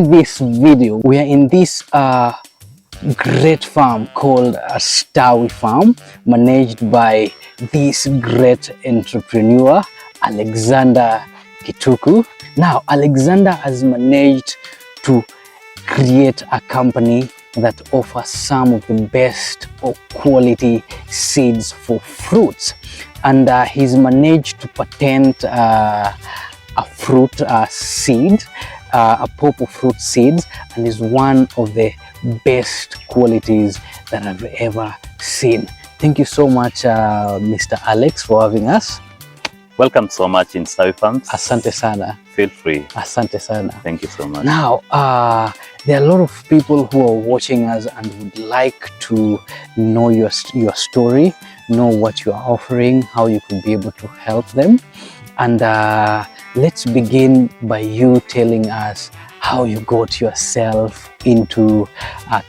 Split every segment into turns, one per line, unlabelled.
in this video, we are in this great farm called a Stawi Farm, managed by this great entrepreneur, Alexander Kituku. Now, Alexander has managed to create a company that offers some of the best quality seeds for fruits, and he's managed to patent a fruit seed, a pawpaw fruit seeds, and is one of the best qualities that I've ever seen. Thank you so much, Mr. Alex, for having us.
Welcome so much in Stawi Farms.
Asante sana.
Feel free.
Asante sana.
Thank you so much.
Now, there are a lot of people who are watching us and would like to know your story, know what you are offering, how you could be able to help them. And let's begin by you telling us how you got yourself into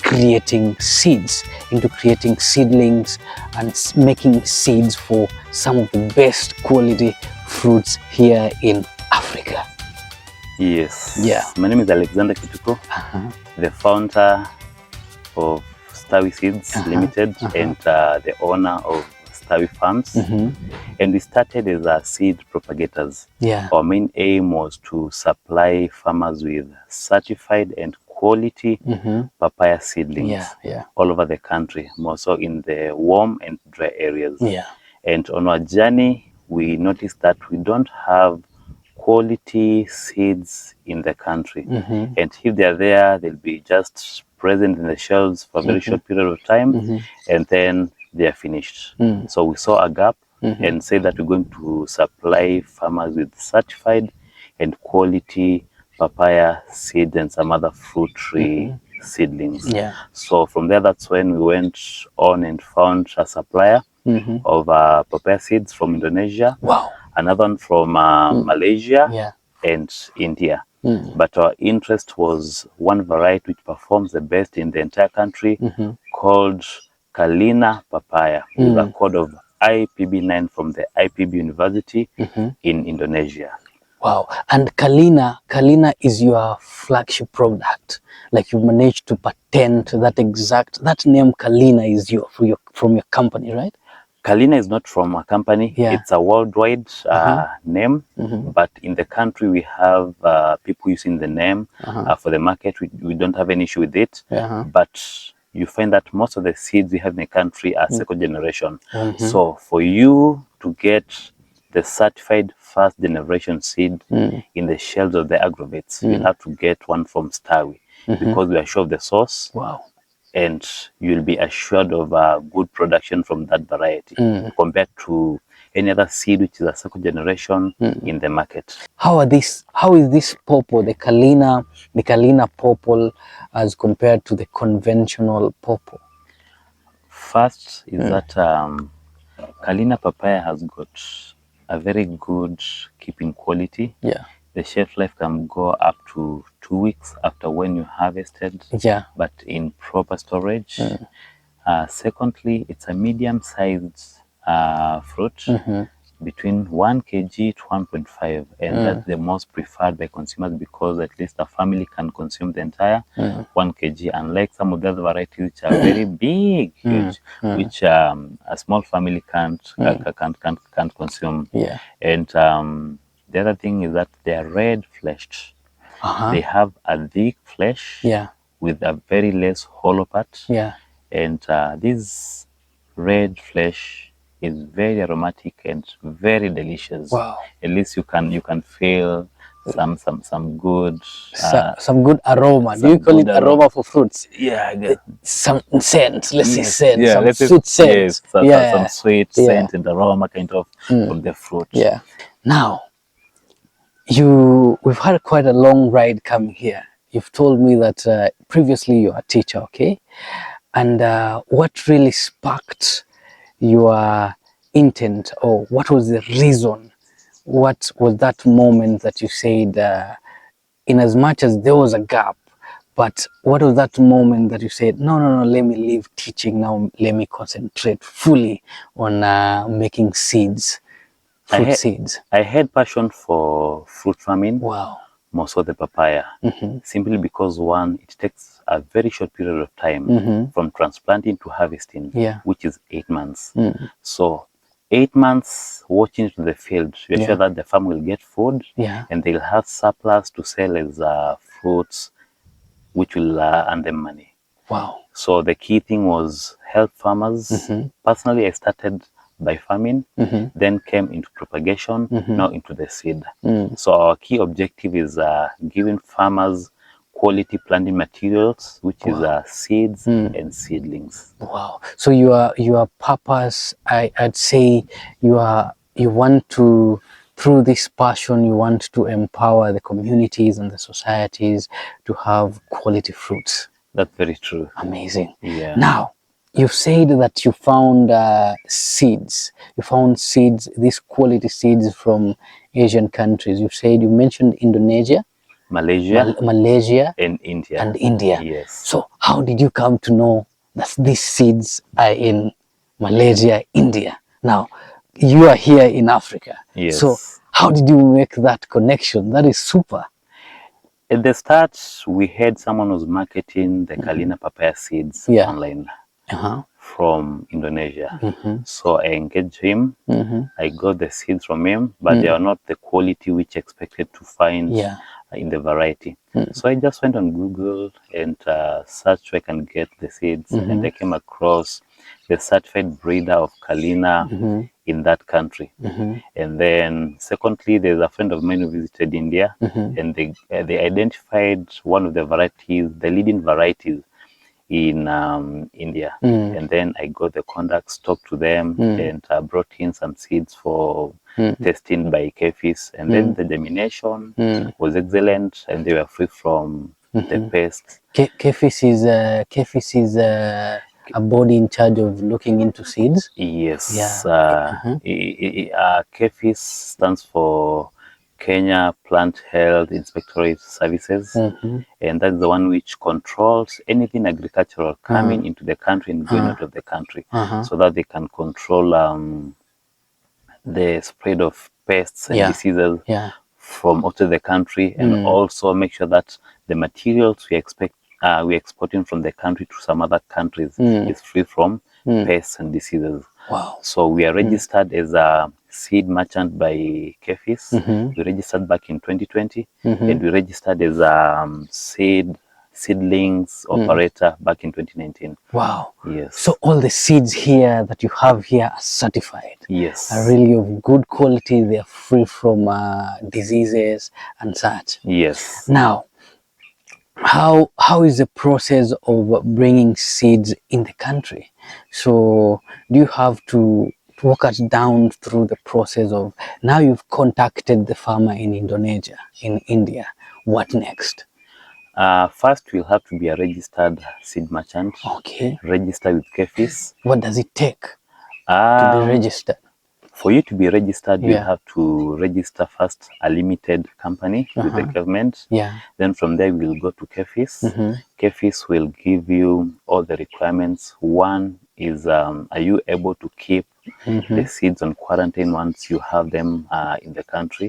creating seeds, into creating seedlings and making seeds for some of the best quality fruits here in Africa.
Yes.
Yeah.
My name is Alexander Kituku, the founder of Stawi Seeds Limited and the owner of Stawi Farms. And we started as seed propagators.
Yeah.
Our main aim was to supply farmers with certified and quality papaya seedlings all over the country, more so in the warm and dry areas.
Yeah.
And on our journey, we noticed that we don't have quality seeds in the country. And if they're there, they'll be just present in the shelves for a very short period of time, and then they are finished. So we saw a gap and said that we're going to supply farmers with certified and quality papaya seeds and some other fruit tree seedlings.
Yeah.
So from there, that's when we went on and found a supplier of papaya seeds from Indonesia.
Wow.
Another one from Malaysia and India. But our interest was one variety which performs the best in the entire country, called Kina papaya, with a code of IPB9 from the IPB University in Indonesia.
Wow. And Kina is your flagship product. Like, you managed to patent that name. Kina is from your company, right?
Kina is not from a company.
Yeah.
It's a worldwide name, but in the country we have people using the name for the market. We don't have any issue with it, but you find that most of the seeds we have in the country are second generation. So for you to get the certified first generation seed in the shelves of the agrovets, you have to get one from Stawi, because we are sure of the source.
Wow. And
you'll be assured of a good production from that variety compared to any other seed which is a second generation in the market.
How is this pawpaw, the Kina pawpaw, as compared to the conventional pawpaw?
First is that Kina papaya has got a very good keeping quality.
Yeah.
The shelf life can go up to 2 weeks after when you harvested, but in proper storage. Secondly, it's a medium-sized fruit, between 1 kg to 1.5, and that's the most preferred by consumers, because at least a family can consume the entire 1 kg, unlike some of the other varieties which are very big, huge, which a small family can't consume.
Yeah.
And the other thing is that they are red-fleshed. They have a thick flesh with a very less hollow part. Yeah. And this red flesh is very aromatic and very delicious.
Wow.
At least you can feel some good
some good aroma. Do you call it aroma for fruits?
Yeah.
Some scent. Let's say scent.
Yeah,
some sweet scent.
Yes, some sweet scent and aroma kind of from the fruit.
Yeah. Now, we've had quite a long ride coming here. You've told me that previously you're a teacher, okay? And what really sparked your intent, or what was the reason? What was that moment that you said, in as much as there was a gap, but what was that moment that you said, no, let me leave teaching now, let me concentrate fully on making seeds? Fruit seeds.
I had passion for fruit farming.
Wow.
most of the papaya, simply because one, it takes a very short period of time from transplanting to harvesting, which is 8 months. So 8 months watching into the field to ensure that the farm will get food and they'll have surplus to sell as fruits, which will earn them money.
Wow.
So the key thing was help farmers. Personally, I started by farming, then came into propagation, now into the seed. So our key objective is giving farmers quality planting materials, which is seeds and seedlings.
Wow. So your purpose, I'd say you want to, through this passion, you want to empower the communities and the societies to have quality fruits.
That's very true.
Amazing.
Yeah.
Now, you've said that you found seeds. You found seeds, these quality seeds from Asian countries. You mentioned Indonesia, Malaysia,
and India.
And India.
Yes.
So, how did you come to know that these seeds are in Malaysia, India? Now, you are here in Africa.
Yes.
So, how did you make that connection? That is super.
At the start, we had someone was marketing the Kina papaya seeds online from Indonesia. So I engaged him. I got the seeds from him, but they are not the quality which expected to find in the variety. So I just went on Google and searched where I can get the seeds, and I came across the certified breeder of Kina in that country. And then secondly, there's a friend of mine who visited India, and they identified one of the varieties, the leading varieties in India. And then I got the contacts, talked to them, and brought in some seeds for testing by KFIS. And then the germination was excellent, and they were free from the pests.
KFIS is a body in charge of looking into seeds?
Yes. KFIS stands for Kenya Plant Health Inspectorate Services, and that's the one which controls anything agricultural coming into the country and going out of the country, so that they can control the spread of pests and diseases from out of the country, and also make sure that the materials we're exporting from the country to some other countries is free from pests and diseases.
Wow.
So we are registered as a seed merchant by KFIS. We registered back in 2020, and we registered as a seedlings operator back in 2019.
Wow.
Yes.
So all the seeds here that you have here are certified.
Yes.
Are really of good quality. They are free from diseases and such.
Yes.
Now, how is the process of bringing seeds in the country? So do you have to walk us down through the process of, now you've contacted the farmer in Indonesia, in India, what next?
First, we'll have to be a registered seed merchant.
Okay.
Register with KFIS.
What does it take to be registered?
For you to be registered, you have to register first a limited company with the government. Then from there, we'll go to KFIS. KFIS will give you all the requirements. One is, are you able to keep the seeds on quarantine once you have them in the country?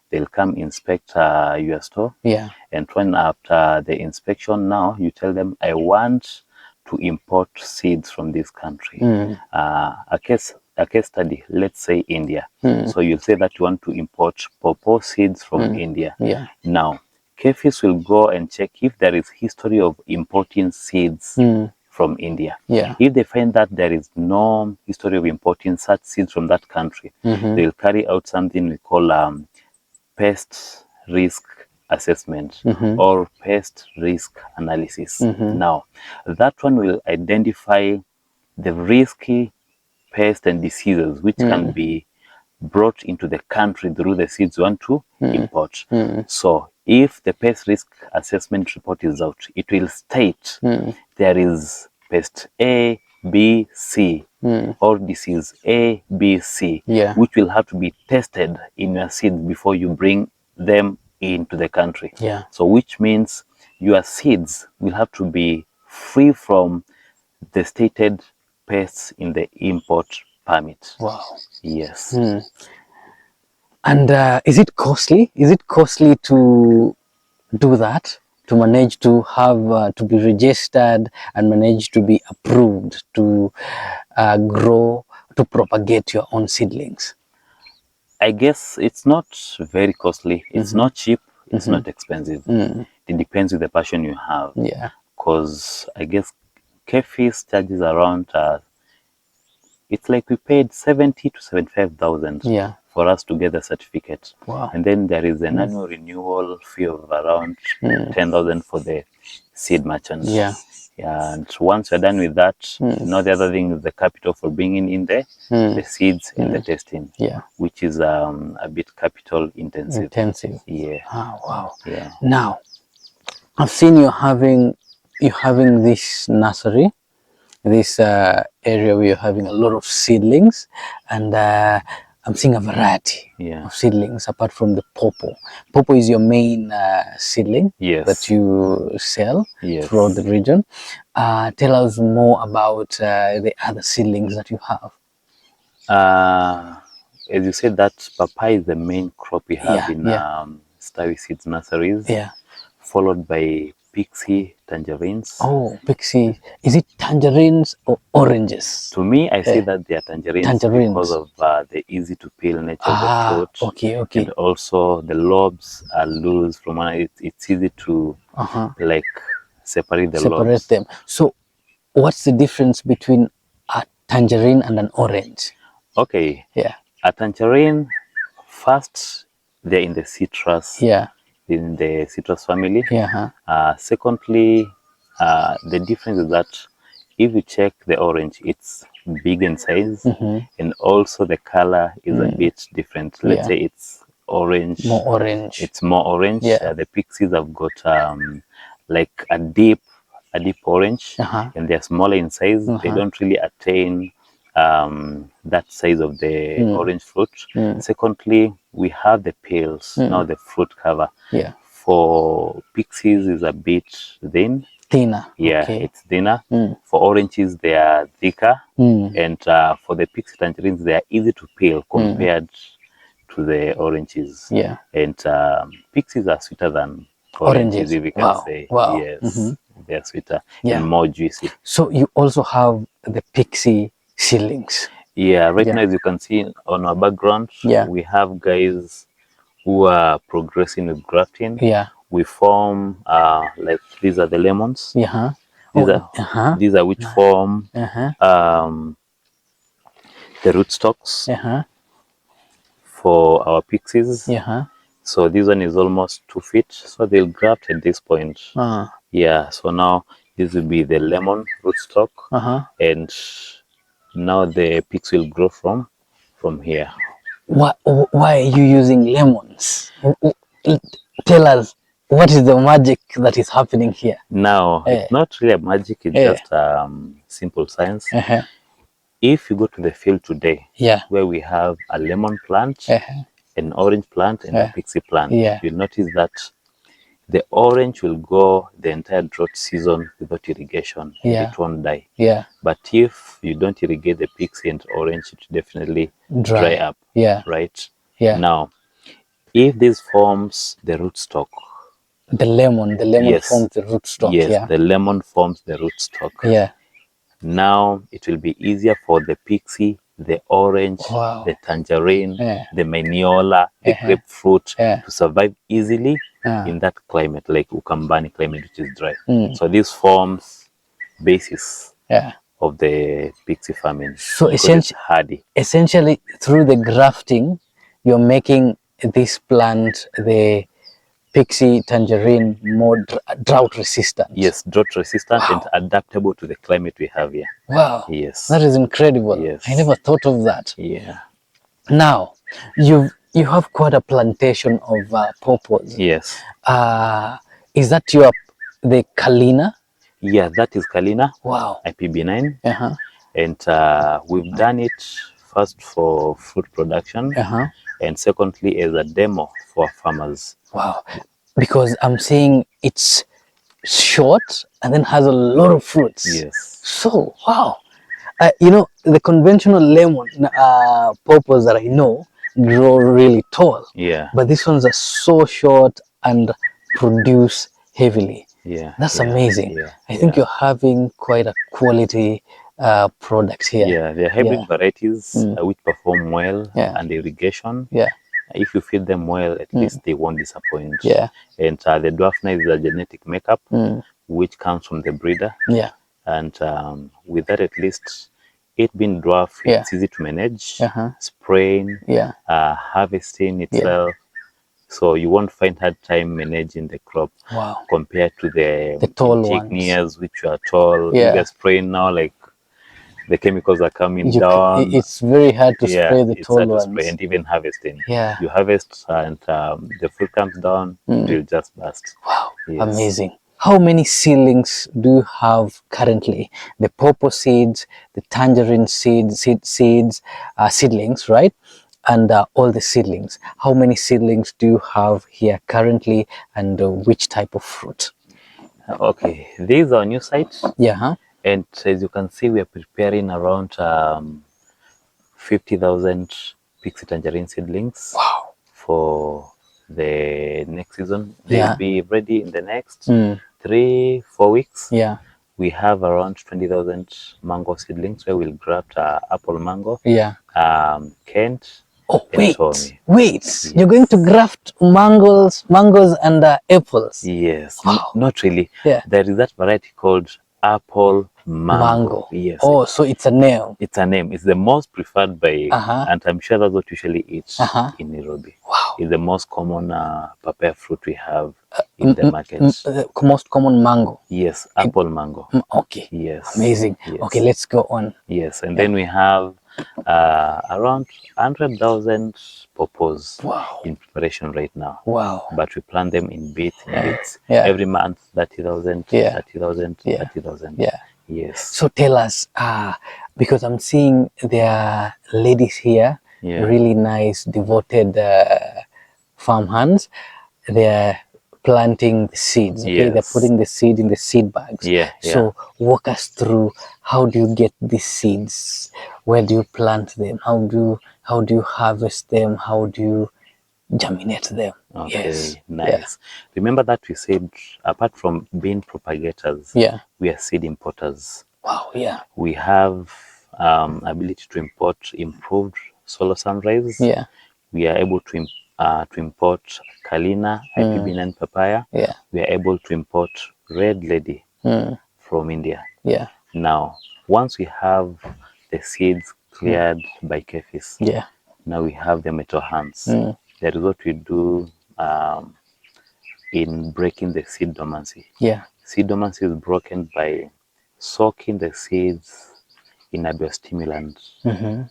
They'll come inspect your store. And when after the inspection, now you tell them, I want to import seeds from this country. A case study, let's say India. So you'll say that you want to import pawpaw seeds from India. Now, KFIS will go and check if there is history of importing seeds from India. If they find that there is no history of importing such seeds from that country, they'll carry out something we call pest risk assessment or pest risk analysis. Now, that one will identify the risky pests and diseases which can be brought into the country through the seeds you want to import. So if the pest risk assessment report is out, it will state there is pest A, B, C, or disease A, B, C, which will have to be tested in your seeds before you bring them into the country. So which means your seeds will have to be free from the stated pests in the import permit.
Wow.
Yes.
And is it costly? Is it costly to do that, to manage to have to be registered and manage to be approved to grow, to propagate your own seedlings?
I guess it's not very costly. It's not cheap. It's not expensive. It depends with the passion you have.
Yeah.
Because I guess Kefis charges around, it's like we paid 70 to 75,000
Yeah.
for us to get the certificate.
Wow.
And then there is an annual renewal fee of around 10,000 for the seed merchant.
Yeah.
Yeah, and once you're done with that, the other thing is the capital for bringing in the seeds and the testing,
Yeah.
which is a bit capital intensive. Yeah.
Ah, wow.
Yeah.
Now, I've seen you having this nursery, this area where you're having a lot of seedlings, and I'm seeing a variety of seedlings apart from the pawpaw. Pawpaw is your main seedling that you sell throughout the region. Tell us more about the other seedlings that you have.
As you said, that papaya is the main crop we have in Starry Seeds nurseries.
Yeah.
Followed by pixie, tangerines.
Oh, pixie. Is it tangerines or oranges?
To me, I say that they are tangerines because of the easy to peel nature of the fruit.
Okay.
And also the lobes are loose from one. It's easy to like separate the lobes.
Them. So what's the difference between a tangerine and an orange?
Okay.
Yeah.
A tangerine, first, they're in the citrus.
Yeah.
In the citrus family.
Yeah.
Secondly, the difference is that if you check the orange, it's big in size, and also the color is a bit different. Let's say it's orange.
More orange.
It's more orange.
Yeah.
The pixies have got like a deep orange, and they're smaller in size. They don't really attain that size of the orange fruit. Secondly, we have the peels, now the fruit cover.
Yeah.
For pixies is a bit thinner. Yeah, it's thinner. For oranges, they are thicker. And for the pixie tangerines, they are easy to peel compared to the oranges.
Yeah.
And pixies are sweeter than oranges, if we can say.
Wow.
Yes, they are sweeter and more juicy.
So you also have the pixie seedlings.
Yeah, right now, as you can see on our background, we have guys who are progressing with grafting.
Yeah.
We form like these are the lemons.
Yeah.
These are which form the rootstocks for our pixies. So this one is almost 2 feet. So they'll graft at this point. Yeah. So now this will be the lemon rootstock, and now the pigs will grow from here.
Why are you using lemons? Tell us, what is the magic that is happening here?
Now, it's not really a magic, it's just simple science. If you go to the field today, where we have a lemon plant, an orange plant, and a pixie plant, you'll notice that the orange will go the entire drought season without irrigation, and it won't die. But if you don't irrigate the pixie and orange, it will definitely dry up. Right? Now, if this forms the rootstock,
the lemon forms the rootstock.
Yes, the lemon forms the rootstock. Now it will be easier for the pixie, the orange, the tangerine, the maniola, the grapefruit to survive easily in that climate, like Ukambani climate, which is dry. So this forms basis of the pixie famine.
So essentially, through the grafting, you're making this plant, the pixie tangerine, more drought resistant.
Yes, drought resistant and adaptable to the climate we have here.
Wow.
Yes.
That is incredible. Yes. I never thought of that.
Yeah.
Now, you have quite a plantation of pawpaws.
Yes.
Is that the Kina?
Yeah, that is Kina.
Wow.
IPB9. And we've done it first for fruit production, and secondly as a demo for farmers.
Wow. Because I'm seeing it's short and then has a lot of fruits.
Yes.
So, wow. The conventional lemon pawpaws that I know grow really tall.
Yeah.
But these ones are so short and produce heavily.
Yeah,
That's
yeah,
amazing.
yeah,
I think
yeah.
you're having quite a quality product here.
Yeah, they're
Yeah.
hybrid varieties which perform well
Yeah.
and irrigation.
Yeah.
If you feed them well, at least they won't disappoint.
Yeah.
And the dwarfner is a genetic makeup which comes from the breeder.
Yeah.
And with that, at least it being dwarf,
Yeah.
it's easy to manage,
Uh-huh.
spraying,
Yeah.
harvesting itself. So you won't find hard time managing the crop.
Wow.
Compared to the
tall ones.
insignias, which are tall.
Yeah.
If you're spraying now, like the chemicals are coming down.
It's very hard to
Yeah,
spray the
it's
tall
hard to
ones.
spray, and even harvesting.
Yeah.
You harvest and the fruit comes down, it will just burst.
Wow.
Yes.
Amazing. How many seedlings do you have currently? The pawpaw seeds, the tangerine seedlings, right? And all the seedlings. How many seedlings do you have here currently, and which type of fruit?
Okay, this is our new site.
Yeah. Huh?
And as you can see, we are preparing around 50,000 pixie tangerine seedlings.
Wow.
For the next season. They'll
Yeah.
be ready in the next 3-4 weeks.
Yeah.
We have around 20,000 mango seedlings where we'll graft apple mango,
Yeah.
Kent,
Oh,
and
wait,
Tommy.
Yes. You're going to graft mangoes and apples.
Yes,
Wow.
not really.
Yeah.
There is that variety called apple mango. Yes.
Oh, so it's a name.
It's a name. It's the most preferred by, and I'm sure that's what we usually eat in Nairobi.
Wow.
It's the most common papaya fruit we have in the market.
Most common mango.
Yes, apple mango.
Okay.
Yes.
Amazing.
Yes.
Okay, let's go on.
Yes, and then we have around 100,000 pawpaws in preparation right now.
Wow.
But we plant them in bits.
Yeah.
Every month, 30,000,
Yeah.
30,000,
Yeah.
30,000.
Yeah.
Yes.
So tell us, because I'm seeing there are ladies here, really nice, devoted farm hands. They're planting the seeds. Okay, they're putting the seed in the seed bags.
Yeah.
So walk us through, how do you get these seeds? Where do you plant them? How do you harvest them? How do you germinate them?
Okay, nice. Remember that we said, apart from being propagators, we are seed importers.
Wow, yeah.
We have ability to import improved solar sunrise.
Yeah.
We are able to import Kina, IP9 papaya.
Yeah.
We are able to import red lady from India.
Yeah.
Now, once we have the seeds cleared by Kefis, now we have them at our hands. That is what we do in breaking the seed dormancy.
Yeah.
Seed dormancy is broken by soaking the seeds in a biostimulant,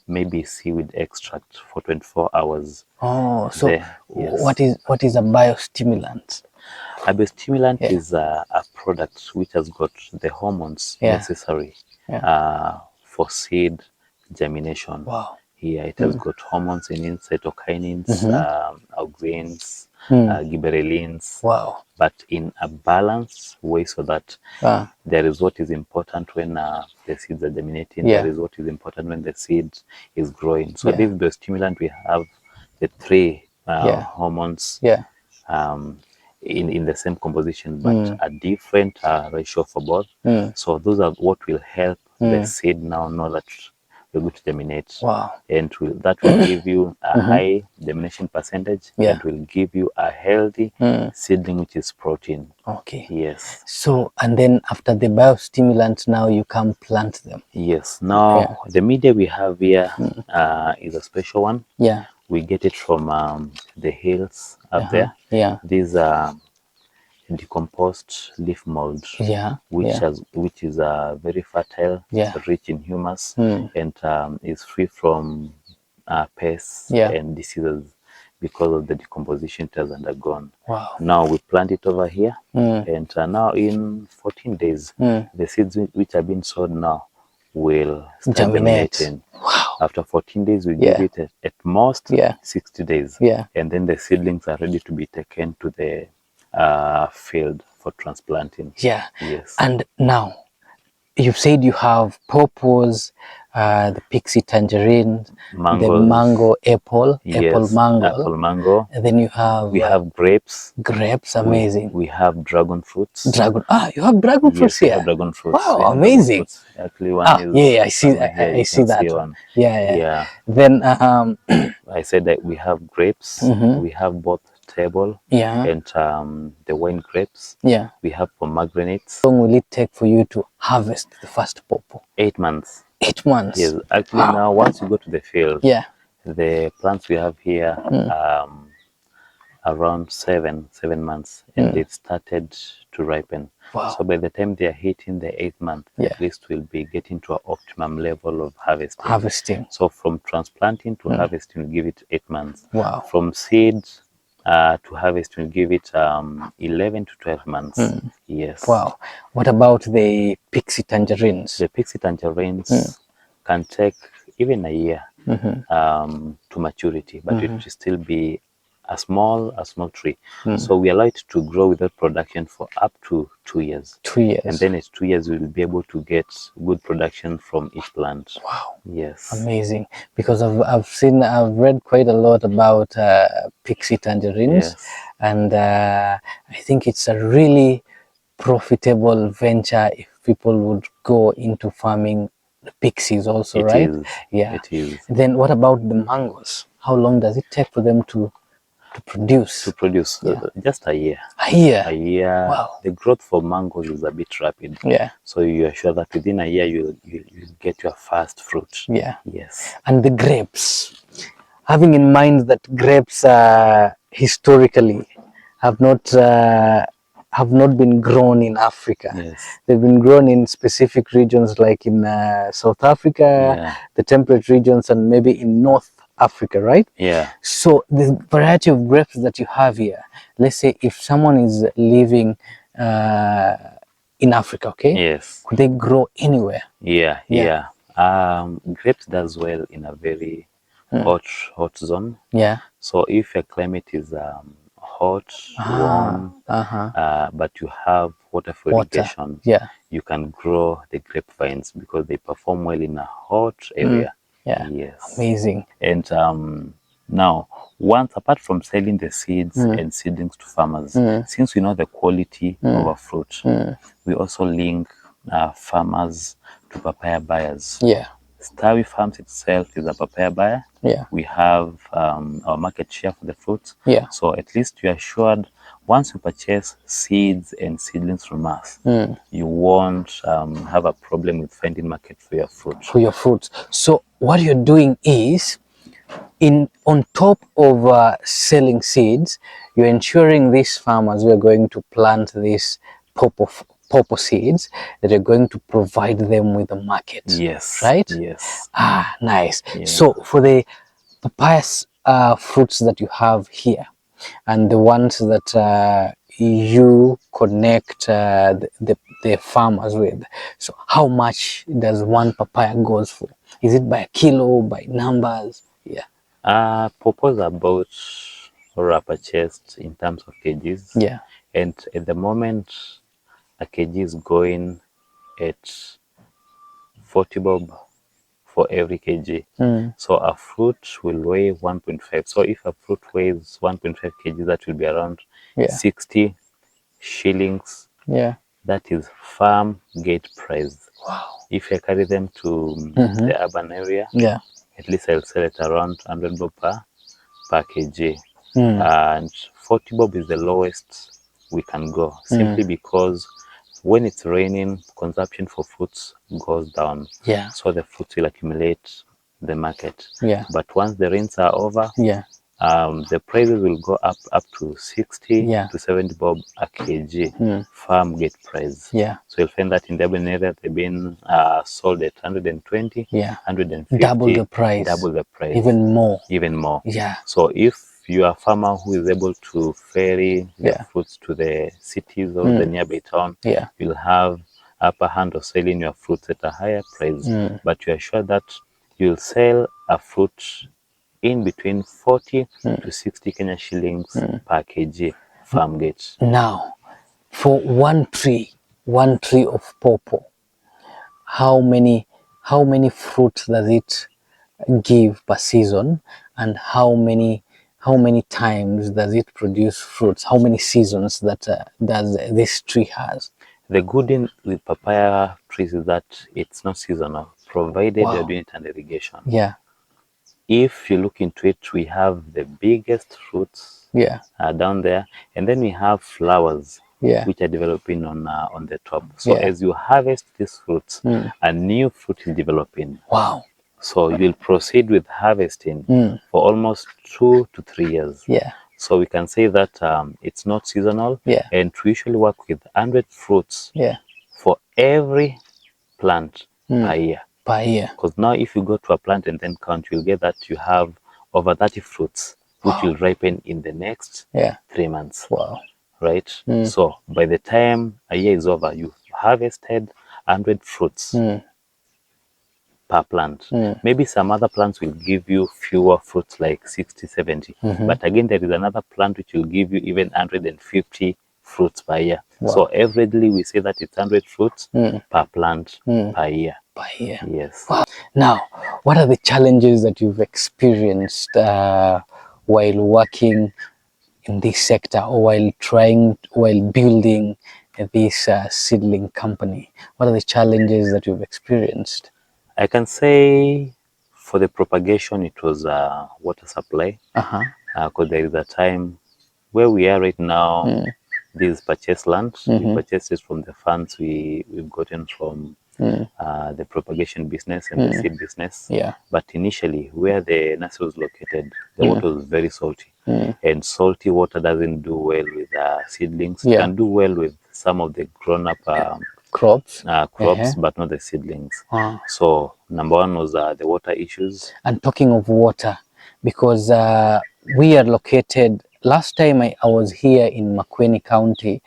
maybe seaweed extract, for 24 hours.
Oh, so what is a biostimulant?
A biostimulant is a product which has got the hormones necessary for seed germination.
Wow.
Here it has got hormones in it, cytokinins, auxins, gibberellins.
Wow.
But in a balanced way, so that there is what is important when the seeds are germinating. There is what is important when the seed is growing. So this biostimulant, we have the three hormones in the same composition, but a different ratio for both. So those are what will help the seed now know that we're going to germinate.
Wow.
And that will give you a high germination percentage and will give you a healthy seedling, which is protein.
Okay.
Yes.
So, and then after the biostimulant, now you can plant them.
Yes. Now, the media we have here is a special one.
Yeah.
We get it from the hills up there.
Yeah.
These are decomposed leaf mold, which is very fertile, rich in humus, and is free from pests and diseases because of the decomposition it has undergone.
Wow.
Now we plant it over here, and now in 14 days, the seeds which are being sowed now will start germinating.
Wow.
After 14 days, we give it at most 60 days, and then the seedlings are ready to be taken to the field for transplanting.
Yeah.
Yes.
And now, you've said you have pawpaws, the pixie tangerine, the
Mangoes.
mango apple, apple
Yes,
mango.
apple mango.
And then you have
We have grapes.
grapes, amazing.
We have dragon fruits.
Dragon. Ah, you have dragon fruits
Yes, we
here.
have dragon fruits.
Wow,
We have dragon
amazing.
fruits. Actually, one is
Yeah, I see.
somewhere here.
I
You
see
can
that
see
one.
one.
Yeah.
Yeah.
Then
I said that we have grapes. We have both table
yeah,
and the wine grapes.
yeah.
We have pomegranates.
How long will it take for you to harvest the first pawpaw?
8 months.
8 months.
Yes, actually
Wow.
now once you go to the field,
Yeah.
the plants we have here around seven months, and it started to ripen.
Wow.
So by the time they are hitting the 8th month,
Yeah.
at least we'll be getting to an optimum level of harvesting.
Harvesting.
So from transplanting to harvesting, we'll give it 8 months.
Wow.
From seed to harvest, we'll give it 11 to 12 months. Yes.
Wow. What about the pixie tangerines?
The pixie tangerines can take even a year to maturity, but it will still be a small tree. So we allow it to grow without production for up to 2 years.
2 years.
And then at 2 years, we'll be able to get good production from each plant.
Wow.
Yes.
Amazing. Because I've read quite a lot about pixie tangerines.
Yes.
And I think it's a really profitable venture if people would go into farming the pixies also, right? Yeah.
It is.
Then what about the mangoes? How long does it take for them to produce?
To produce just a year.
A year.
A year.
Wow.
The growth for mangoes is a bit rapid.
Yeah.
So you are sure that within a year you'll get your first fruit.
Yeah.
Yes.
And the grapes, having in mind that grapes historically have not been grown in Africa.
Yes.
They've been grown in specific regions like in South Africa, the temperate regions, and maybe in North Africa, right?
Yeah.
So the variety of grapes that you have here, let's say if someone is living in Africa, okay?
Yes.
Could they grow anywhere?
Yeah. Grapes does well in a very hot zone.
Yeah.
So if your climate is hot, warm, but you have water for irrigation, you can grow the grapevines because they perform well in a hot area.
Yeah.
Yes.
Amazing.
And now, once apart from selling the seeds and seedlings to farmers, since we know the quality of a fruit, we also link farmers to papaya buyers.
Yeah.
Stawi Farms itself is a papaya buyer.
Yeah.
We have our market share for the fruits.
Yeah.
So at least you're assured once you purchase seeds and seedlings from us, you won't have a problem with finding market for your fruit.
For your fruits. So what you're doing is, on top of selling seeds, you're ensuring these farmers who are going to plant these pawpaw seeds, that you're going to provide them with a market.
Yes.
Right?
Yes.
Nice.
Yeah.
So for the papaya fruits that you have here, and the ones that you connect the farmers with, so how much does one papaya goes for? Is it by a kilo, by numbers? Yeah.
Pawpaws are bought or are purchased in terms of kgs.
Yeah.
And at the moment, a kg is going at 40 bob for every kg. So a fruit will weigh 1.5. So if a fruit weighs 1.5 kg, that will be around 60 shillings.
Yeah.
That is farm gate price.
Wow.
If I carry them to the urban area, at least I'll sell it around 100 bob per kg. And 40 bob is the lowest we can go, simply because when it's raining, consumption for fruits goes down.
Yeah.
So the fruits will accumulate the market.
Yeah.
But once the rains are over, the prices will go up to 60 to 70 bob a kg farm gate price.
Yeah.
So you'll find that in the urban area they've been sold at 120, 150.
Double the price. Even more.
Yeah. So if you are a farmer who is able to ferry the fruits to the cities or the nearby town, you'll have upper hand of selling your fruits at a higher price. But you are sure that you'll sell a fruit in between 40 to 60 Kenya shillings per kg farm gate.
Now, for one tree of pawpaw, how many how many fruits does it give per season, and how many times does it produce fruits? How many seasons that does this tree has?
The good thing with papaya trees is that it's not seasonal, provided you're doing it under irrigation.
Yeah.
If you look into it, we have the biggest fruits down there, and then we have flowers which are developing on the top. So as you harvest these fruits, a new fruit is developing.
Wow.
So you'll proceed with harvesting for almost 2 to 3 years.
Yeah.
So we can say that it's not seasonal, and we usually work with 100 fruits for every plant per year.
Per year.
Because now if you go to a plant and then count, you'll get that you have over 30 fruits, which will ripen in the next 3 months.
Wow.
Right? So by the time a year is over, you've harvested 100 fruits per plant. Maybe some other plants will give you fewer fruits, like 60, 70. But again, there is another plant which will give you even 150 fruits per year.
Wow.
So averagely, we say that it's 100 fruits per plant per year.
Per year.
Yes.
Wow. Now, what are the challenges that you've experienced while working in this sector, or while building this seedling company? What are the challenges that you've experienced?
I can say for the propagation, it was water supply. Because there is a time where we are right now, this purchased land. We purchased it from the funds we've gotten from the propagation business and the seed business. But initially, where the nursery was located, the water was very salty. And salty water doesn't do well with seedlings. It can do well with some of the grown-up crops, but not the seedlings. So number one was the water issues.
And talking of water, because we are located, last time I was here in Makueni County,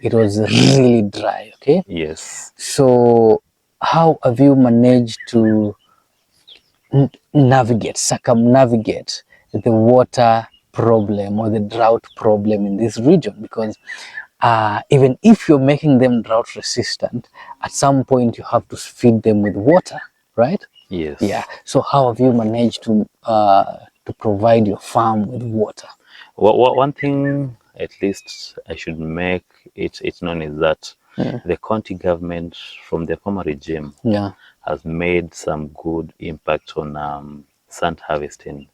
it was really dry, okay?
Yes.
So how have you managed to circumnavigate the water problem or the drought problem in this region? Because even if you're making them drought resistant, at some point you have to feed them with water, right?
Yes.
Yeah. So how have you managed to provide your farm with water?
Well, one thing at least I should make it known is that the county government from the former regime has made some good impact on sand harvesting.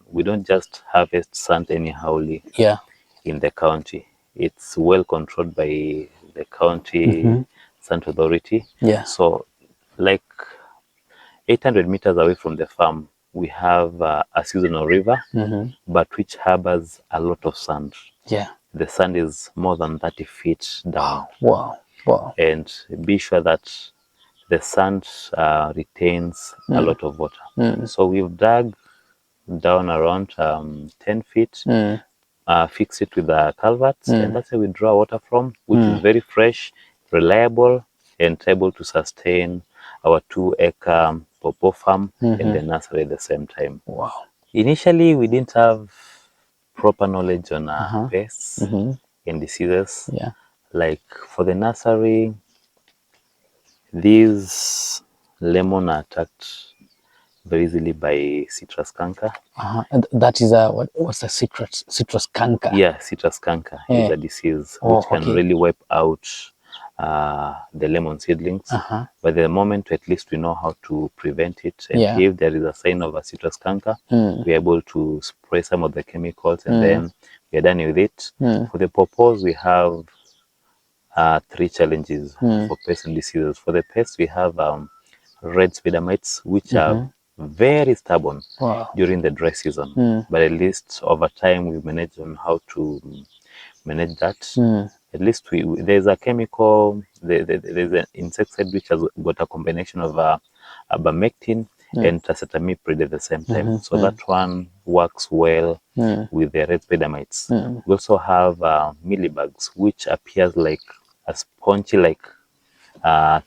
We don't just harvest sand anyhowly in the county. It's well controlled by the county sand authority. So like 800 meters away from the farm, we have a seasonal river, but which harbors a lot of sand. The sand is more than 30 feet down.
Wow.
And be sure that the sand retains a lot of water. So we've dug down around 10 feet, fix it with the culverts, and that's where we draw water from, which is very fresh, reliable, and able to sustain our 2-acre pawpaw farm and the nursery at the same time.
Wow.
Initially, we didn't have proper knowledge on pests and diseases. Like for the nursery, these lemon are attacked very easily by citrus canker.
And that is what's a citrus canker?
Yeah, citrus canker is a disease which can really wipe out the lemon seedlings. But the moment at least we know how to prevent it, and if there is a sign of a citrus canker, we're able to spray some of the chemicals, and then we're done with it. For the pawpaws, we have 3 challenges for pests and diseases. For the pests, we have red spider mites, which are very stubborn during the dry season. But at least over time, we manage on how to manage that. At least there's a chemical, there's an insecticide which has got a combination of abamectin and acetamiprid at the same time. So that one works well with the red spider mites. We also have mealybugs, which appears like a spongy-like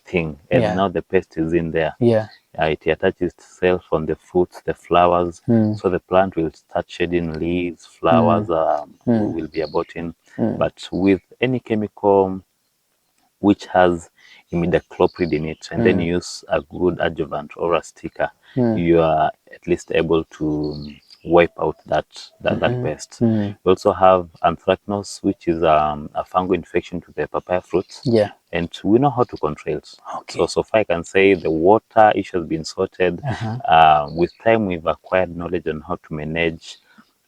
thing, and now the pest is in there. It attaches itself on the fruits, the flowers, so the plant will start shedding leaves, flowers will be aborting. But with any chemical which has imidacloprid in it, and then you use a good adjuvant or a sticker, you are at least able to wipe out that pest. We also have anthracnose, which is a fungal infection to the papaya fruits.
Yeah.
And we know how to control it.
Okay.
So far I can say the water issue has been sorted. With time, we've acquired knowledge on how to manage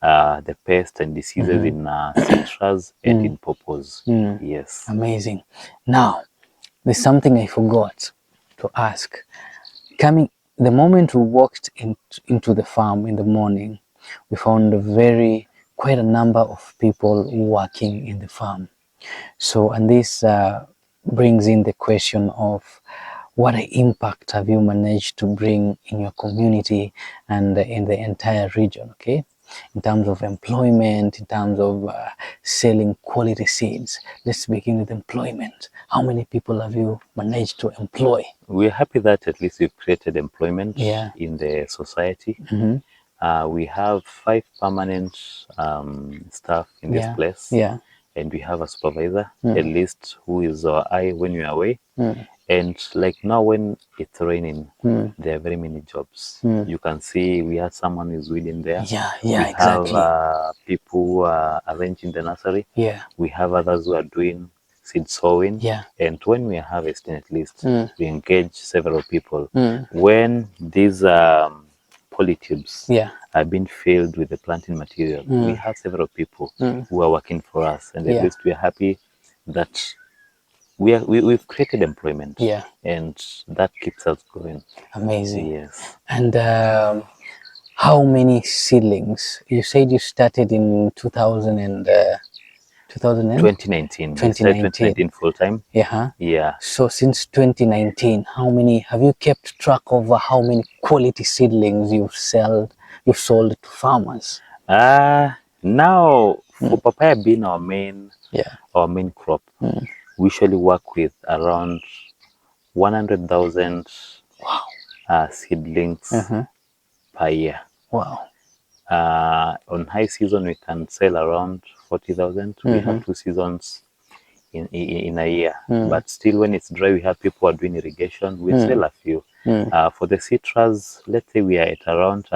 the pests and diseases in citrus and in pawpaws. Yes.
Amazing. Now, there's something I forgot to ask. The moment we walked into the farm in the morning, we found quite a number of people working in the farm. So, and this brings in the question of what impact have you managed to bring in your community and in the entire region, okay? In terms of employment, in terms of selling quality seeds. Let's begin with employment. How many people have you managed to employ?
We're happy that at least we've created employment in the society. We have 5 permanent staff in this place.
Yeah.
And we have a supervisor, at least, who is our eye when you're away. And like now when it's raining, there are very many jobs. You can see we have someone who's weeding there.
Yeah,
we
exactly.
have people who are arranging the nursery.
Yeah.
We have others who are doing seed sowing.
Yeah.
And when we are harvesting, at least, we engage several people. When these polytubes are being filled with the planting material, we have several people who are working for us, and at least we are happy that we've created employment, and that keeps us going.
Amazing.
Yes.
And how many seedlings? You said you started in
2019. We started 2019 full time. Yeah.
So since 2019, how many have you kept track of? How many quality seedlings you've sold to farmers?
Now for papaya being our main crop, we usually work with around 100,000 seedlings per year.
Wow.
On high season, we can sell around 40,000. We have 2 seasons in a year. But still, when it's dry, we have people who are doing irrigation. We sell a few. For the citrus, let's say we are at around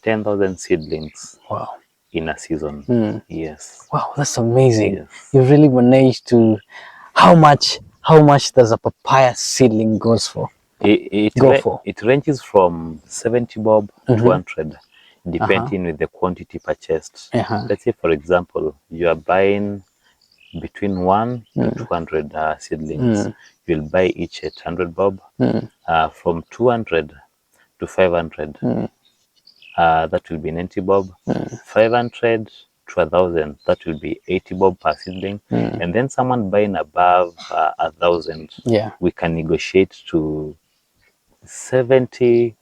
10,000 seedlings.
Wow.
In a season. Yes.
Wow, that's amazing.
Yes.
You really managed to. How much does a papaya seedling goes for?
It ranges from 70 bob to 100, depending with the quantity purchased. Let's say, for example, you are buying between 1 to 200 seedlings. You'll buy each at 100 bob. From 200 to 500, that will be 90 bob. 500 to 1,000, that will be 80 bob per seedling. And then someone buying above 1,000, we can negotiate to 70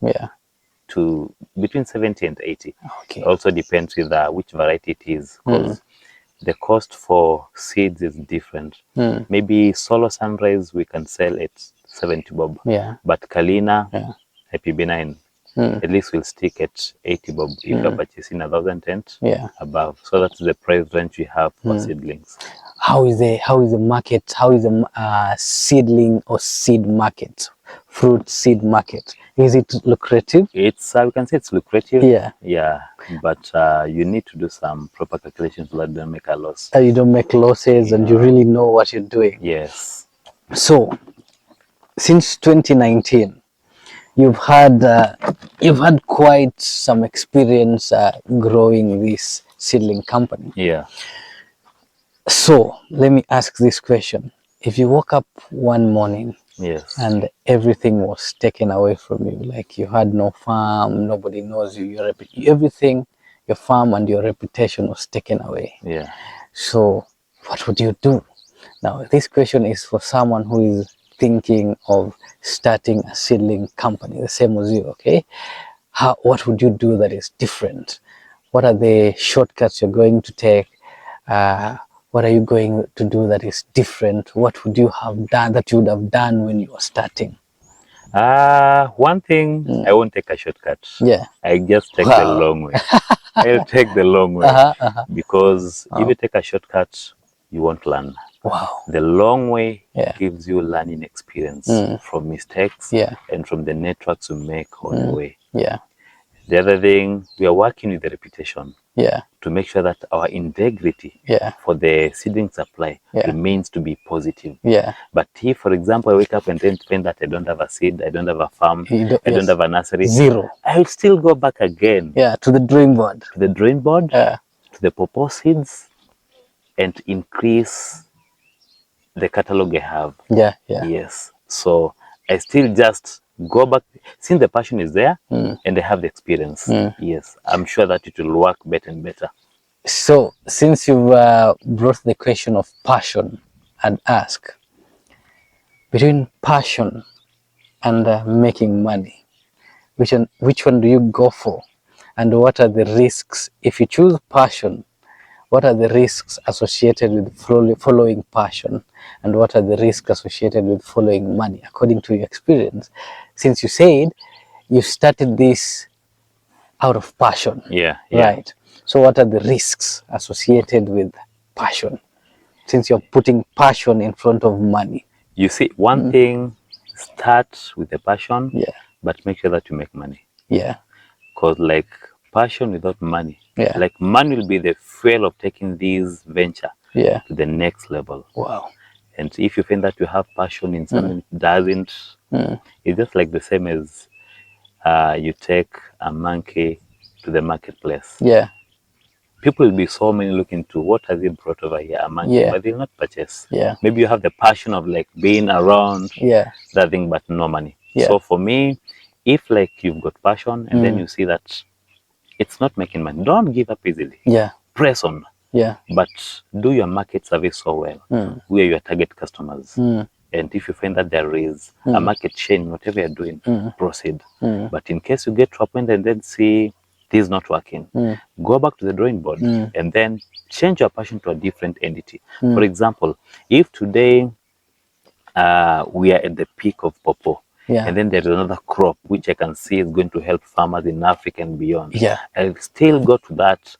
to between 70 and 80.
Okay.
Also depends with which variety it is, because the cost for seeds is different. Maybe solo sunrise we can sell at 70 bob. But Kalina, IPB9, at least we'll stick at 80 bob if you're purchasing 1,000 and above. So that's the price range we have for seedlings.
How is the market? How is the seedling or seed market, fruit seed market? Is it lucrative?
It's we can say it's lucrative.
Yeah.
But you need to do some proper calculations so that you don't make a loss.
You don't make losses, and you really know what you're doing.
Yes.
So, since 2019, you've had quite some experience growing this seedling company.
Yeah.
So let me ask this question: if you woke up one morning, and everything was taken away from you, like you had no farm, nobody knows you, everything, your farm and your reputation was taken away.
Yeah.
So what would you do? Now, this question is for someone who is thinking of starting a seedling company, the same as you, okay? What would you do that is different? What are the shortcuts you're going to take? What are you going to do that is different? What would you have done that you would have done when you were starting?
One thing, I won't take a shortcut. I just take the long way. I'll take the long way because if you take a shortcut, you won't learn.
Wow.
The long way
Yeah.
gives you learning experience from mistakes and from the networks you make on the way.
Yeah.
The other thing, we are working with the reputation to make sure that our integrity for the seedling supply remains to be positive. But if, for example, I wake up and then find that I don't have a seed, I don't have a farm, I don't have a nursery,
zero,
I will still go back again.
To the drawing board.
To the drawing board, to the pawpaw seeds, and increase the catalog I have. Yes. So I still just go back, since the passion is there and I have the experience. Yes, I'm sure that it will work better and better.
So, since you've brought the question of passion, I'd ask, between passion and making money, which one do you go for? And what are the risks? If you choose passion, what are the risks associated with following passion? And what are the risks associated with following money, according to your experience? Since you said you started this out of passion. Right. So what are the risks associated with passion, since you're putting passion in front of money?
You see, one thing, start with the passion, but make sure that you make money. Because like passion without money, like money will be the fuel of taking this venture to the next level.
Wow.
And if you find that you have passion in something that doesn't, it's just like the same as you take a monkey to the marketplace. People will be so many looking to what has he brought over here, a monkey, but they'll not purchase. Maybe you have the passion of like being around that thing, but no money. So for me, if like you've got passion and then you see that it's not making money, don't give up easily. Press on. But do your market service so well. Who are your target customers? And if you find that there is a market chain, whatever you're doing, proceed. But in case you get to a point and then see this is not working, go back to the drawing board and then change your passion to a different entity. For example, if today we are at the peak of pawpaw, and then there's another crop which I can see is going to help farmers in Africa and beyond, I'll still go to that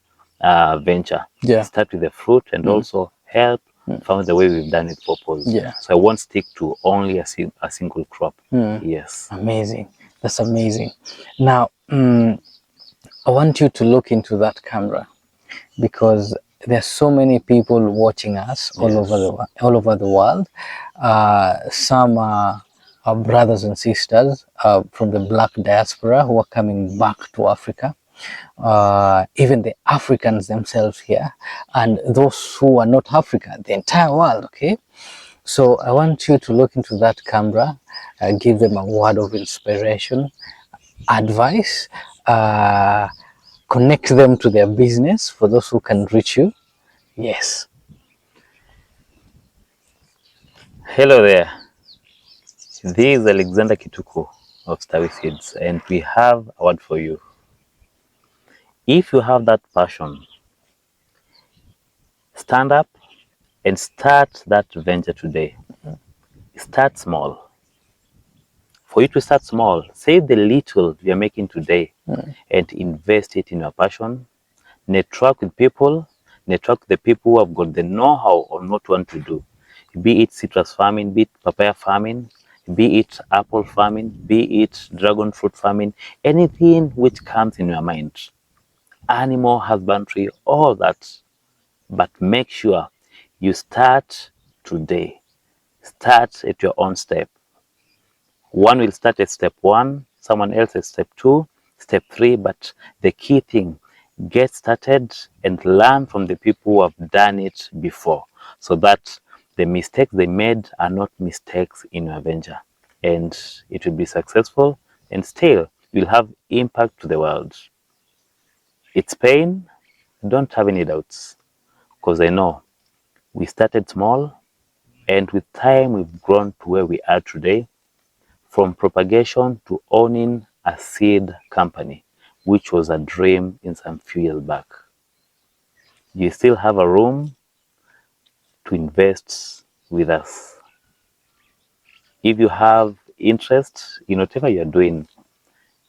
venture. Start with the fruit and also help farmers the way we've done it pawpaws. So I won't stick to only a single crop. Yes.
Amazing. That's amazing. Now, I want you to look into that camera, because there's so many people watching us all over the world. Some are our brothers and sisters from the Black diaspora who are coming back to Africa. Even the Africans themselves here, and those who are not African, the entire world. Okay, so I want you to look into that camera, give them a word of inspiration, advice, connect them to their business for those who can reach you. Yes.
Hello there. This is Alexander Kituku of Stawi Seeds, and we have a word for you. If you have that passion, stand up and start that venture today. Start small. For you to start small, save the little you're making today and invest it in your passion. Network with people, network with the people who have got the know-how on what you want to do. Be it citrus farming, be it papaya farming, be it apple farming, be it dragon fruit farming, anything which comes in your mind. Animal husbandry, all that. But make sure you start today. Start at your own step. One will start at step 1, someone else at step 2, step 3, but the key thing, get started and learn from the people who have done it before, so that the mistakes they made are not mistakes in your venture, and it will be successful, and still you'll have impact to the world. It's pain, don't have any doubts, because I know we started small, and with time we've grown to where we are today. From propagation to owning a seed company, which was a dream in some few years back. You still have a room to invest with us. If you have interest in whatever you're doing,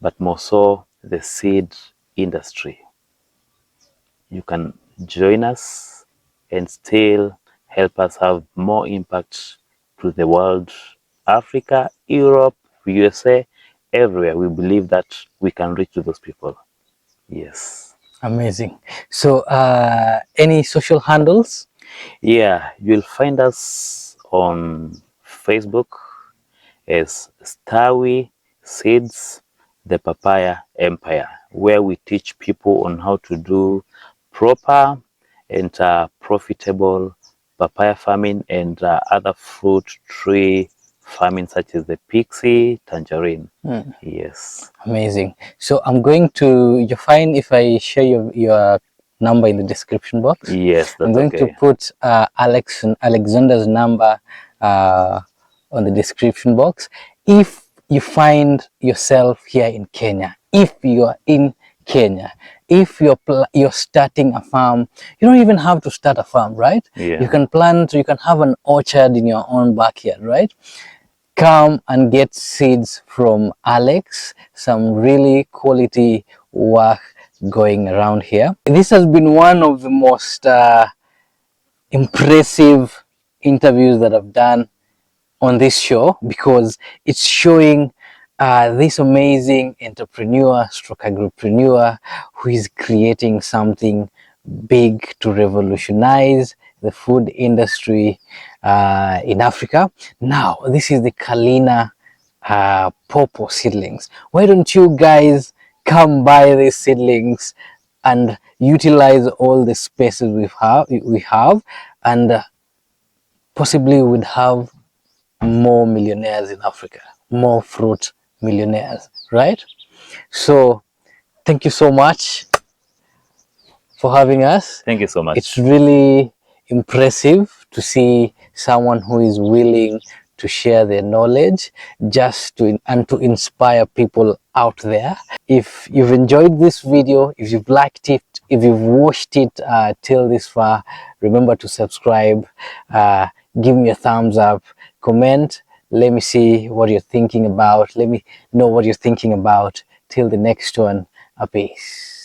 but more so the seed industry, you can join us and still help us have more impact to the world, Africa, Europe, USA, everywhere. We believe that we can reach to those people. Yes.
Amazing. So, any social handles?
Yeah, you'll find us on Facebook as Starwy Seeds, the Papaya Empire, where we teach people on how to do proper and profitable papaya farming and other fruit tree farming such as the pixie, tangerine. Yes.
Amazing. So I'm going to, you fine if I share your number in the description box?
Yes,
I'm
that's
going to
okay.
put Alexander's number uh, on the description box. If you find yourself here in Kenya, if you are in Kenya, if you're starting a farm, you don't even have to start a farm, right?
Yeah.
You can plant, you can have an orchard in your own backyard, right? Come and get seeds from Alex, some really quality work going around here. This has been one of the most impressive interviews that I've done on this show, because it's showing this amazing entrepreneur stroke agripreneur who is creating something big to revolutionize the food industry in Africa. Now, this is the Kina pawpaw seedlings. Why don't you guys come buy these seedlings and utilize all the spaces we have, and possibly we'd have more millionaires in Africa, more fruit millionaires, right? So thank you so much for having us.
Thank you so
It's
much.
really impressive to see someone who is willing to share their knowledge just to inspire people out there. If you've enjoyed this video, if you've liked it, if you've watched it till this far, remember to subscribe, give me a thumbs up, comment, let me see what you're thinking about, let me know what you're thinking about. Till the next one, a peace.